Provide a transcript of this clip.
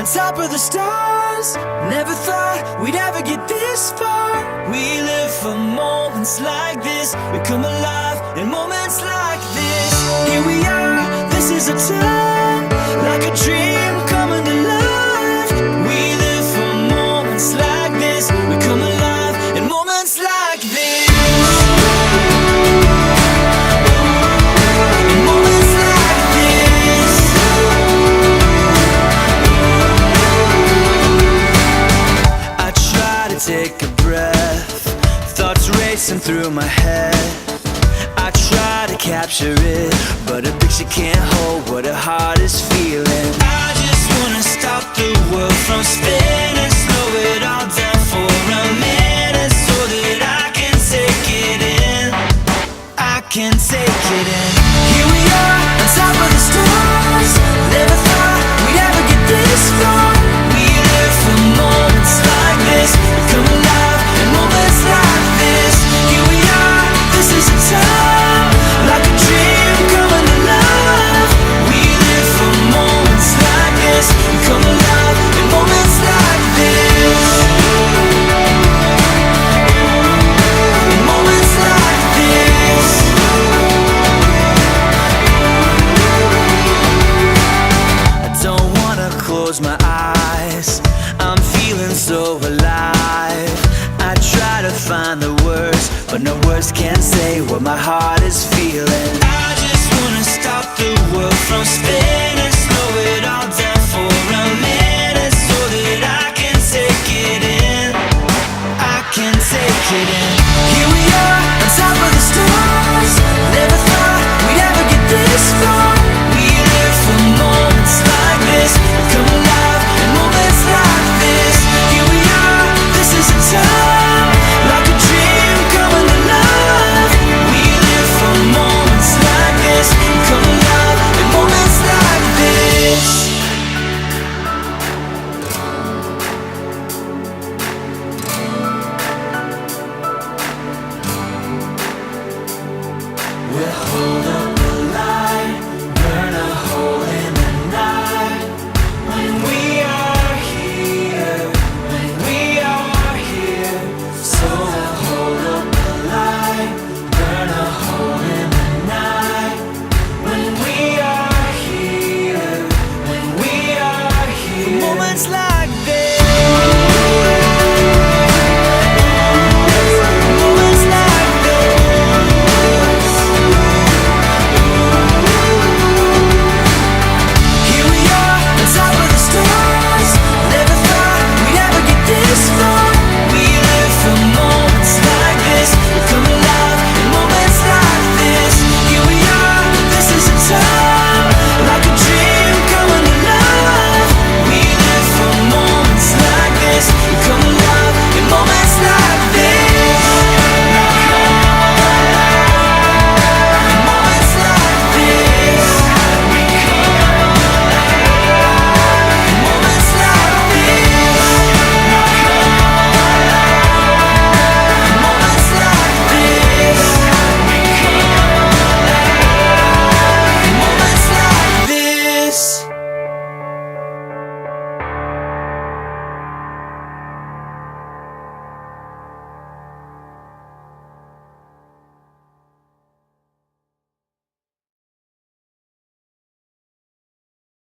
on top of the stars. Never thought we'd ever get this far. We live for moments like this. We come alive in moments like this. Here we are, this is a time, like a dream coming to life. We live for moments like this. We come alive in moments like this. In moments like this. I try to take a breath, thoughts racing through my head. I try to capture it, but a picture can't hold what a heart